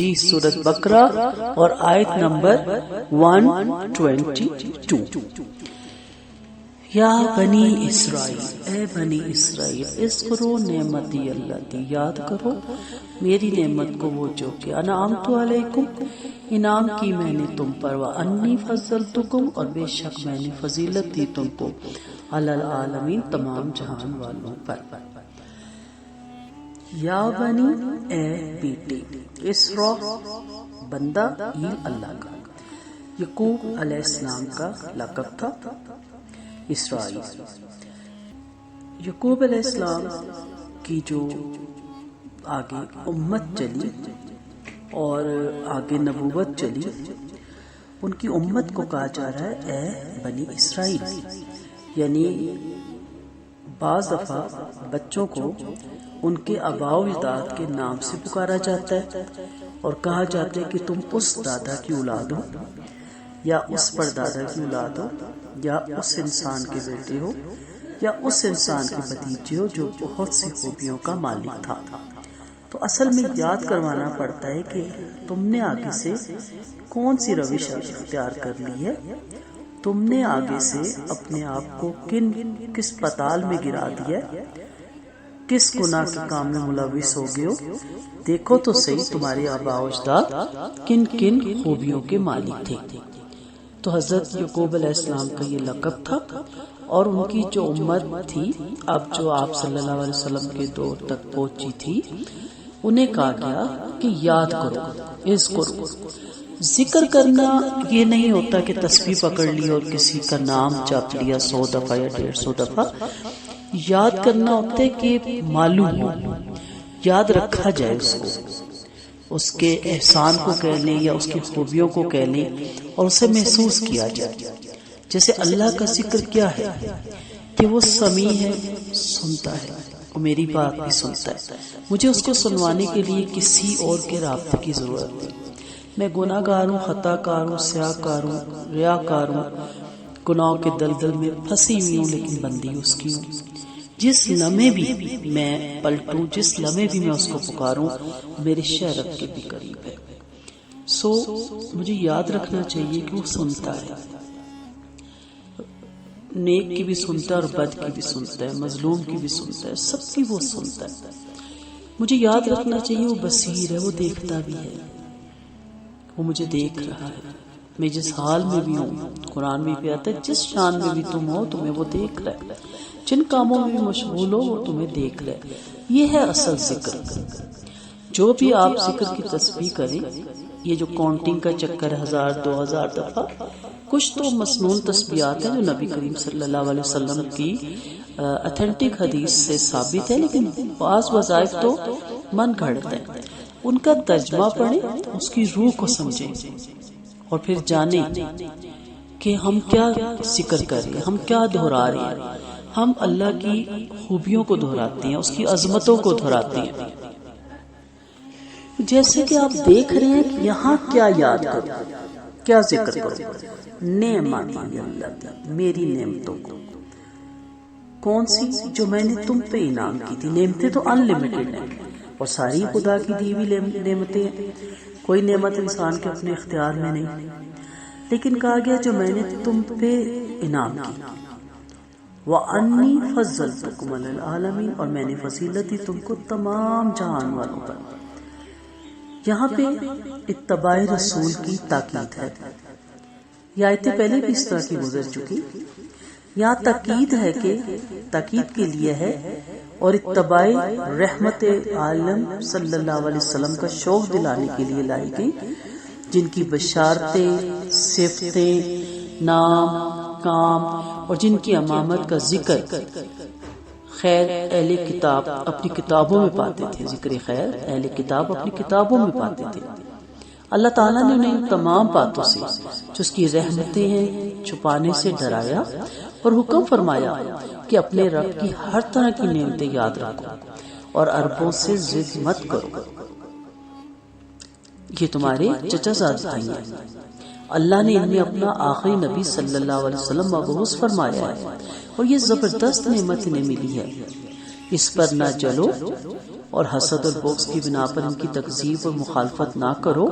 جی سورۃ بقرہ اور آیت نمبر 122۔ یا بنی اسرائیل، اے بنی اسرائیل، اذکروا نعمتی اللتی، یاد کرو میری نعمت کو وہ جو کہ انعمت علیکم، انعام کی میں نے تم پر، وانی فضلتکم، اور بے شک میں نے فضیلت دی تم کو، علی العالمین، تمام جہان والوں پر۔ یا بنی، اے بیٹے، اسرا بندہ ایل اللہ کا، یعقوب علیہ السلام کا لقب تھا اسرائیل۔ یعقوب علیہ السلام کی جو آگے امت چلی اور آگے نبوت چلی، ان کی امت کو کہا جا رہا ہے اے بنی اسرائیل، یعنی بعض دفعہ بچوں کو ان کے آباء و اجداد کے نام سے پکارا جاتا ہے اور کہا جاتا ہے کہ تم اس دادا کی اولاد ہو، یا اس پردادا کی اولاد ہو، یا اس انسان کے بیٹے ہو، یا اس انسان کے بھتیجے ہو جو بہت سی خوبیوں کا مالک تھا۔ تو اصل میں یاد کروانا پڑتا ہے کہ تم نے آگے سے کون سی روش اختیار کر لی ہے، تم نے آگے سے اپنے آپ کو کس پتال میں گرا دیا، کس گناہ کے کام میں ملوث ہو گئے ہو، دیکھو تو صحیح تمہارے آباء و اجداد کن کن خوبیوں کے مالک تھے۔ تو حضرت یعقوب علیہ السلام کا یہ لقب تھا، اور ان کی جو امت تھی اب جو آپ صلی اللہ علیہ وسلم کے دور تک پہنچی تھی، انہیں کہا گیا کہ یاد کرو، اذکروا۔ ذکر کرنا یہ نہیں ہوتا کہ تسبیح پکڑ لی اور کسی کا نام جپ لیا 100 دفعہ یا 150 دفعہ۔ یاد کرنا ہوتا ہے کہ معلوم ہو، یاد رکھا جائے اس کو، اس کے احسان کو کہہ لیں یا اس کی خوبیوں کو کہہ لیں اور اسے محسوس کیا جائے۔ جیسے اللہ کا ذکر کیا ہے کہ وہ سمیع ہے، سنتا ہے، وہ میری بات بھی سنتا ہے، مجھے اس کو سنوانے کے لیے کسی اور کے رابطے کی ضرورت ہے۔ میں گناہ گار ہوں، خطا کار ہوں، سیاہ کار ہوں، ریا کار ہوں، گناہوں کے دلدل میں پھنسی ہوئی ہوں، لیکن بندی اس کی ہوں۔ جس لمحے بھی میں پلٹوں، جس لمحے بھی میں اس کو پکاروں، میرے شہرت کے بھی قریب ہے۔ مجھے یاد رکھنا چاہیے کہ وہ سنتا ہے، نیک کی بھی سنتا ہے اور بد کی بھی سنتا ہے، مظلوم کی بھی سنتا ہے، سب کی وہ سنتا ہے۔ مجھے یاد رکھنا چاہیے وہ بصیر ہے، وہ دیکھتا بھی ہے، وہ مجھے دیکھ رہا ہے، میں جس حال میں بھی ہوں، قرآن میں بھی آتا ہے جس شان میں بھی تم ہو تمہیں وہ دیکھ رہا ہے، جن کاموں میں بھی مشغول ہو وہ تمہیں دیکھ رہا ہے۔ یہ ہے اصل ذکر۔ جو بھی آپ ذکر کی تسبیح کریں، یہ جو کاؤنٹنگ کا چکر 1000 2000 دفعہ، کچھ تو مسنون تسبیحات ہیں جو نبی کریم صلی اللہ علیہ وسلم کی اتھینٹک حدیث سے ثابت ہے، لیکن بعض وظائف تو من گھڑت ہیں۔ ان کا ترجمہ پڑھیں، اس کی روح کو سمجھیں اور پھر جانیں کہ ہم کیا ذکر کر رہے ہیں، ہم کیا دہرا رہے ہیں۔ ہم اللہ کی خوبیوں کو دہراتے ہیں، اس کی عظمتوں کو دہراتے ہیں۔ جیسے کہ آپ دیکھ رہے ہیں کہ یہاں کیا یاد کرو، کیا ذکر کرو، نعمت اللہ، میری نعمتوں کو۔ کون سی؟ جو میں نے تم پہ انعام کی تھی۔ نعمتیں تو ان لمیٹڈ ہیں اور ساری خدا کی دی ہوئی نعمتیں ہیں، کوئی نعمت انسان کے اپنے اختیار میں نہیں، لیکن کہا گیا جو میں نے تم پہ انعام کی، وَأَنِّي فَضَّلْتُكُمْ عَلَى الْعَالَمِينَ، اور میں نے فضیلت دی تم کو تمام جہان والوں پر۔ یہاں پہ اتباع رسول کی تاکید ہے۔ یہ آیتیں پہلے بھی اس طرح کی گزر چکی، یہاں تاکید ہے کہ تاکید کے لیے ہے، اور اتباع رحمت عالم صلی اللہ علیہ وسلم کا شوق دلانے کے لیے لائی گئی، جن کی بشارتیں، صفتیں، نام، کام اور جن کی امامت کا ذکر خیر اہل کتاب اپنی کتابوں میں پاتے تھے، ذکر خیر اہل کتاب اپنی کتابوں میں پاتے تھے۔ اللہ تعالیٰ نے انہیں تمام باتوں سے جو اس کی رحمتیں ہیں چھپانے سے ڈرایا اور حکم فرمایا کہ اپنے رب کی ہر طرح کی نعمتیں یاد رکھو اور اربوں سے ضد مت کرو، یہ تمہارے چچا زاد بھائی ہیں۔ اللہ نے انہیں اپنا آخری نبی صلی اللہ علیہ وسلم مبعوث فرمایا ہے، اور یہ زبردست نعمت انہیں ملی ہے، اس پر نہ جلو اور حسد اور بغض کی بنا پر ان کی تکذیب اور مخالفت نہ کرو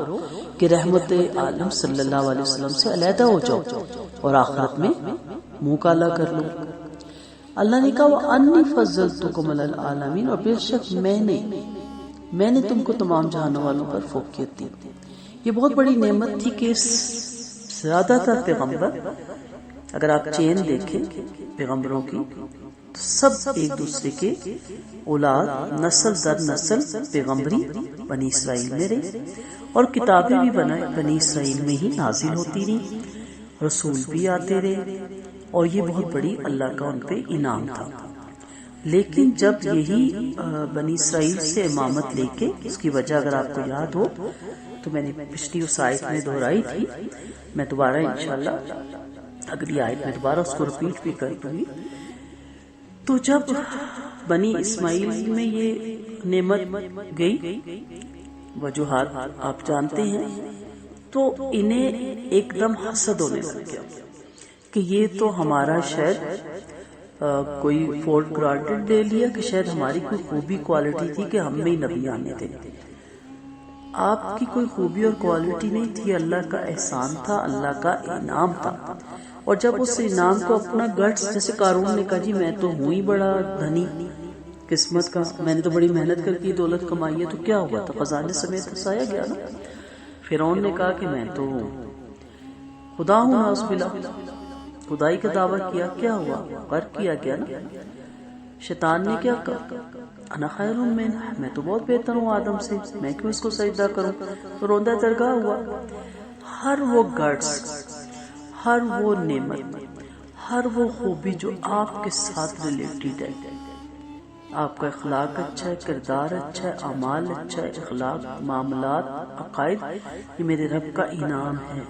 کہ رحمت عالم صلی اللہ علیہ وسلم سے علیحدہ ہو جاؤ اور آخرت میں منہ کالا کر لو۔ اللہ نے کہا وَأَنِّي فَضَّلْتُكُمْ عَلَى الْعَالَمِينَ، اور بے شک میں نے تم کو تمام جہانوں والوں پر فوقیت دی۔ یہ بہت بڑی نعمت تھی کہ زیادہ تر پیغمبر، اگر آپ چین دیکھیں پیغمبروں کی، تو سب ایک دوسرے کے اولاد نسل در نسل پیغمبری بنی اسرائیل میں رہی، اور کتابیں بھی بنی اسرائیل میں ہی نازل ہوتی رہی، رسول بھی آتے رہے، اور یہ بہت بڑی اللہ کا ان پہ انعام تھا۔ لیکن جب یہی بنی اسرائیل سے امامت لے کے، اس کی وجہ اگر آپ کو یاد ہو تو میں نے پچھلی اس آیت میں دہرائی تھی، میں دوبارہ انشاءاللہ اگلی آیت میں دوبارہ اس کو ریپیٹ بھی کر دوں گی۔ تو جب بنی اسماعیل میں یہ نعمت گئی، وجوہات آپ جانتے ہیں، تو انہیں ایک دم حسد ہونے لگ گیا کہ یہ تو ہمارا شاید کوئی فورڈ گرانٹڈ لے لیا کہ شاید ہماری کوئی خوبی کوالٹی تھی کہ ہم میں ہی نبی آنے تھے۔ آپ کی کوئی خوبی اور کوالٹی نہیں تھی، اللہ کا احسان تھا، اللہ کا انعام تھا۔ اور جب اس انعام کو اپنا گٹس، جیسے قارون نے کہا جی میں تو ہوں ہی بڑا دھنی قسمت کا، میں نے تو بڑی محنت کر کے دولت کمائی ہے، تو کیا ہوا تھا؟ خزانے سمیت پھنسایا گیا نا۔ فرعون نے کہا کہ میں تو خدا ہوں، نعوذ باللہ، خدائی کا دعویٰ کیا، کیا ہوا؟ غرق کیا گیا نا۔ شیطان نے کیا کہا؟ انا خیر منہ، میں تو بہت بہتر ہوں آدم سے، میں کیوں اس کو سجدہ کروں؟ تو روندہ درگاہ ہوا۔ ہر وہ گٹس، ہر وہ نعمت، ہر وہ خوبی جو آپ کے ساتھ ریلیٹڈ ہے، آپ کا اخلاق اچھا ہے، کردار اچھا ہے، اعمال اچھا ہے، اخلاق، معاملات، عقائد، یہ میرے رب کا انعام ہے۔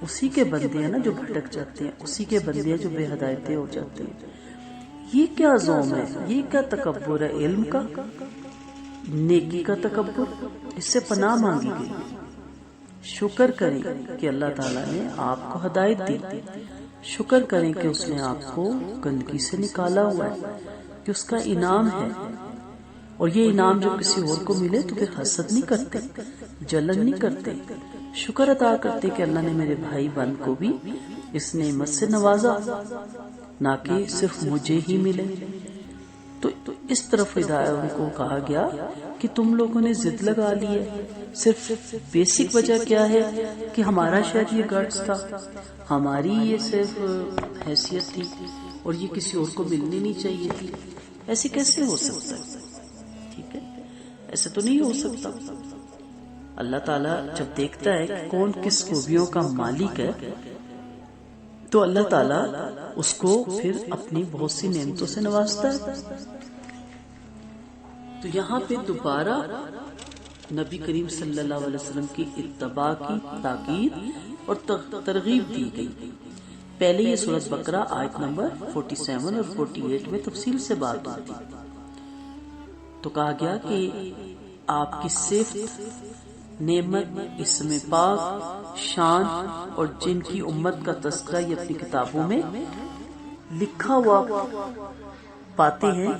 اسی کے بندے ہیں نا جو بھٹک جاتے ہیں، اسی کے بندے ہیں جو بے ہدایتیں ہو جاتے ہیں۔ یہ کیا زوم ہے، یہ کیا تکبر ہے؟ علم کا، نیکی کا تکبر، اس سے پناہ مانگی گئی۔ شکر کریں کہ اللہ تعالیٰ نے آپ کو ہدایت دی، شکر کریں کہ اس نے آپ کو گندگی سے نکالا ہوا ہے، کہ اس کا انعام ہے۔ اور یہ انعام جب کسی اور کو ملے تو پھر حسد نہیں کرتے، جلن نہیں کرتے، شکر ادا کرتے کہ اللہ نے میرے بھائی بہن کو بھی اس نعمت سے نوازا، نہ کہ صرف مجھے ہی ملے۔ تو اس طرف ان کو کہا گیا کہ تم لوگوں نے ضد لگا لی ہے۔ صرف بیسک وجہ کیا ہے کہ ہمارا شاید یہ گٹس تھا، ہماری یہ صرف حیثیت تھی، اور یہ کسی اور کو ملنی نہیں چاہیے تھی۔ ایسے کیسے ہو سکتا ہے؟ ٹھیک ہے، ایسے تو نہیں ہو سکتا۔ اللہ تعالیٰ جب دیکھتا ہے کہ کون کس خوبیوں کا مالک ہے، تو اللہ تعالیٰ اس کو پھر اپنی بہت سی نعمتوں سے نوازتا ہے۔ تو یہاں پہ دوبارہ نبی کریم صلی اللہ علیہ وسلم کی اتباع کی تاکید اور ترغیب دی گئی۔ پہلے یہ سورۃ بقرہ آیت نمبر 47 اور 48 میں تفصیل سے بات ہوتی، تو کہا گیا کہ آپ کی صفت، نعمت، اسم پاک، شان اور جن کی امت کا تذکرہ یہ اپنی کتابوں میں لکھا ہوا پاتے ہیں،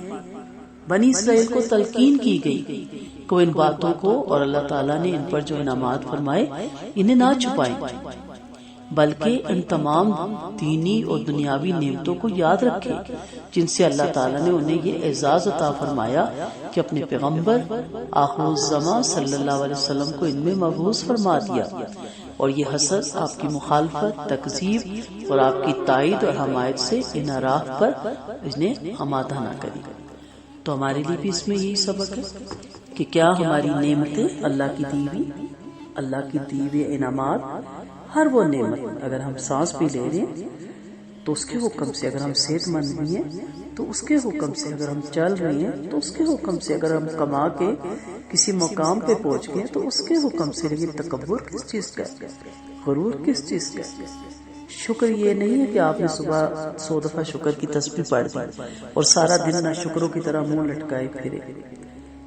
بنی اسرائیل کو تلقین کی گئی کہ ان باتوں کو، اور اللہ تعالیٰ نے ان پر جو انعامات فرمائے انہیں نہ چھپائیں، بلکہ ان تمام دینی اور دنیاوی نعمتوں کو یاد رکھیں جن سے اللہ تعالیٰ نے انہیں یہ اعزاز عطا فرمایا کہ اپنے پیغمبر آخر الزماں صلی اللہ علیہ وسلم کو ان میں مبعوث فرما دیا، اور یہ حسد، آپ کی مخالفت، تکذیب اور آپ کی تائید اور حمایت سے ان راہ پر انہیں آمادہ نہ کری۔ تو ہمارے لیے بھی اس میں یہی سبق ہے کہ کیا ہماری نعمتیں، اللہ کی دی ہوئی، اللہ کی دی ہوئی انعامات، ہر وہ نعمت، اگر ہم سانس بھی لے رہے ہیں تو اس کے حکم سے، اگر ہم صحت مند بھی ہیں تو اس کے حکم سے، اگر ہم چل رہے ہیں تو اس کے حکم سے، اگر ہم کما کے کسی مقام پہ پہنچ گئے تو اس کے حکم سے، لیکن تکبر کس چیز کا ہے؟ غرور کس چیز کا ہے؟ شکر یہ نہیں ہے کہ آپ نے صبح 100 دفعہ شکر کی تسبیح پڑھ دی اور سارا دن نہ شکروں کی طرح منہ لٹکائے پھرے۔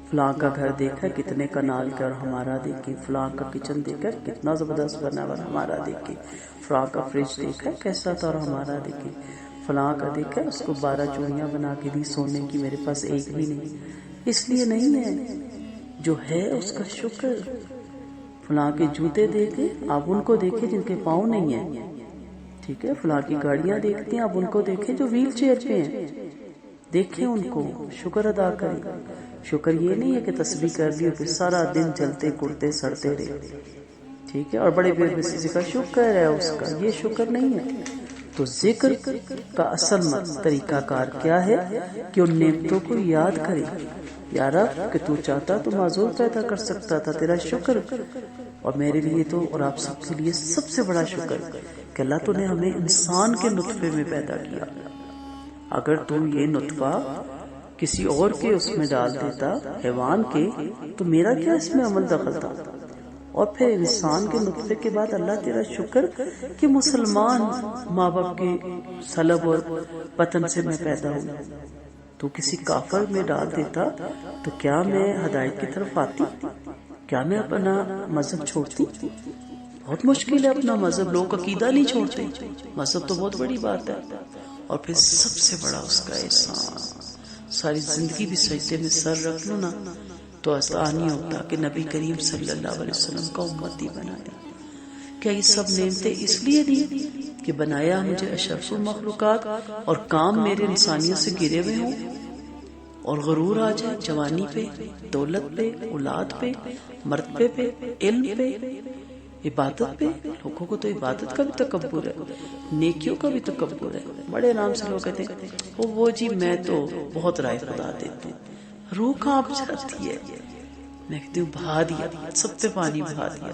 فلاں کا گھر دیکھا کتنے کنال کا اور ہمارا دیکھیں، فلاں کا کچن دیکھا کتنا زبردست بنا اور ہمارا دیکھیں، فلاں کا فریج دیکھا کیسا تھا اور ہمارا دیکھیں، فلاں کا دیکھا اس کو 12 چوڑیاں بنا کے دی سونے کی، میرے پاس ایک بھی نہیں۔ اس لیے نہیں ہے، جو ہے اس کا شکر۔ فلاں کے جوتے دیکھیں، آپ ان کو دیکھیں جن کے پاؤں نہیں ہیں، ٹھیک ہے؟ فلاں کی گاڑیاں دیکھتے ہیں، آپ ان کو دیکھیں جو ویل چیئر پہ ہیں، دیکھیں ان کو، شکر ادا کریں۔ شکر یہ نہیں ہے کہ تسبیح کر دی اور پھر سارا دن جلتے کڑتے سڑتے رہے، ٹھیک ہے؟ اور بڑے بے بسی کا شکر ہے اس کا، یہ شکر نہیں ہے۔ تو ذکر کا اصل طریقہ کار کیا ہے کہ ان نعمتوں کو یاد کرے۔ یا رب کہ تو چاہتا تو معذور پیدا کر سکتا تھا، تیرا شکر۔ اور میرے لیے تو اور آپ سب کے لیے سب سے بڑا شکر کہ اللہ تو نے ہمیں انسان کے نطفے میں پیدا کیا۔ اگر تم یہ نطفہ کسی اور کے اس میں ڈال دیتا، حیوان کے، تو میرا کیا اس میں عمل دخل تھا؟ اور پھر انسان کے نطفے کے بعد اللہ تیرا شکر کہ مسلمان ماں باپ کے سلب اور وطن سے میں پیدا ہوں۔ تو کسی کافر میں ڈال دیتا تو کیا میں ہدایت کی طرف آتی؟ کیا میں اپنا مذہب چھوڑتی؟ بہت مشکل ہے اپنا مذہب، لوگ عقیدہ نہیں چھوڑتے، مذہب تو بہت بڑی بات ہے۔ اور پھر سب سے بڑا اس کا احسان، ساری زندگی بھی سجدے میں سر رکھ لو نا تو آسان ہی ہوتا کہ نبی کریم صلی اللہ علیہ وسلم کا امتی بنایا۔ کیا یہ سب نعمتیں اس لیے دی کہ بنایا مجھے اشرف المخلوقات اور کام میرے انسانیت سے گرے ہوئے ہوں اور غرور آ جائے جوانی پہ، دولت پہ، اولاد پہ، مرتبے پہ، علم پہ، عبادت پہ؟ لوگوں کو تو عبادت کا بھی تکبر ہے، نیکیوں کا بھی تکبر ہے۔ بڑے آرام سے لوگ کہتے ہیں وہ جی میں تو بہت رائے خدا دیتے ہیں، روح کانپ جاتی ہے۔ میں کہتی ہوں بہا دیا، سب پہ پانی بہا دیا۔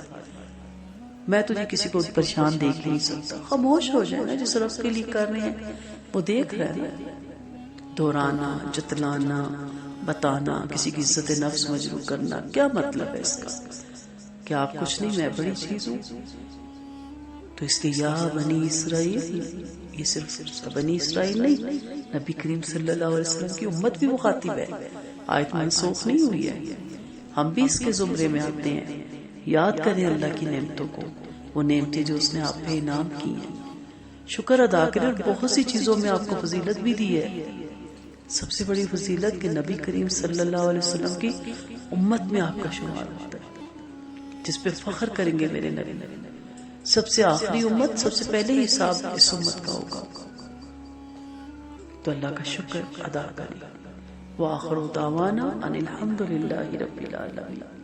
میں تجھے کسی کو پریشان دیکھ نہیں سکتا، خاموش ہو جائے نا، جس رب کے لیے کر رہے ہیں وہ دیکھ رہے ہیں۔ دہرانا، جتلانا، بتانا، کسی کی عزت نفس مجروح کرنا، کیا مطلب ہے اس کا؟ کہ آپ کچھ نہیں، میں بڑی چیز ہوں۔ تو اس لیے یا بنی اسرائیل، یہ صرف بنی اسرائیل نہیں، نبی کریم صلی اللہ علیہ وسلم کی امت بھی مخاطب ہے، آیت منسوخ نہیں ہوئی ہے، ہم بھی اس کے زمرے میں آتے ہیں۔ یاد کریں اللہ کی نعمتوں کو، وہ نعمتیں جو اس نے آپ پہ انعام کی ہیں، شکر ادا کریں۔ اور بہت سی چیزوں میں آپ کو فضیلت بھی دی ہے۔ سب سے بڑی فضیلت کہ نبی کریم صلی اللہ علیہ وسلم کی امت میں آپ کا شمار ہوتا ہے، جس پہ فخر کریں گے میرے نبی۔ سب سے آخری امت، سب سے پہلے حساب اس امت کا ہوگا، تو اللہ کا شکر ادا کریں۔ وآخر دعوانا ان الحمد للہ رب العالمین۔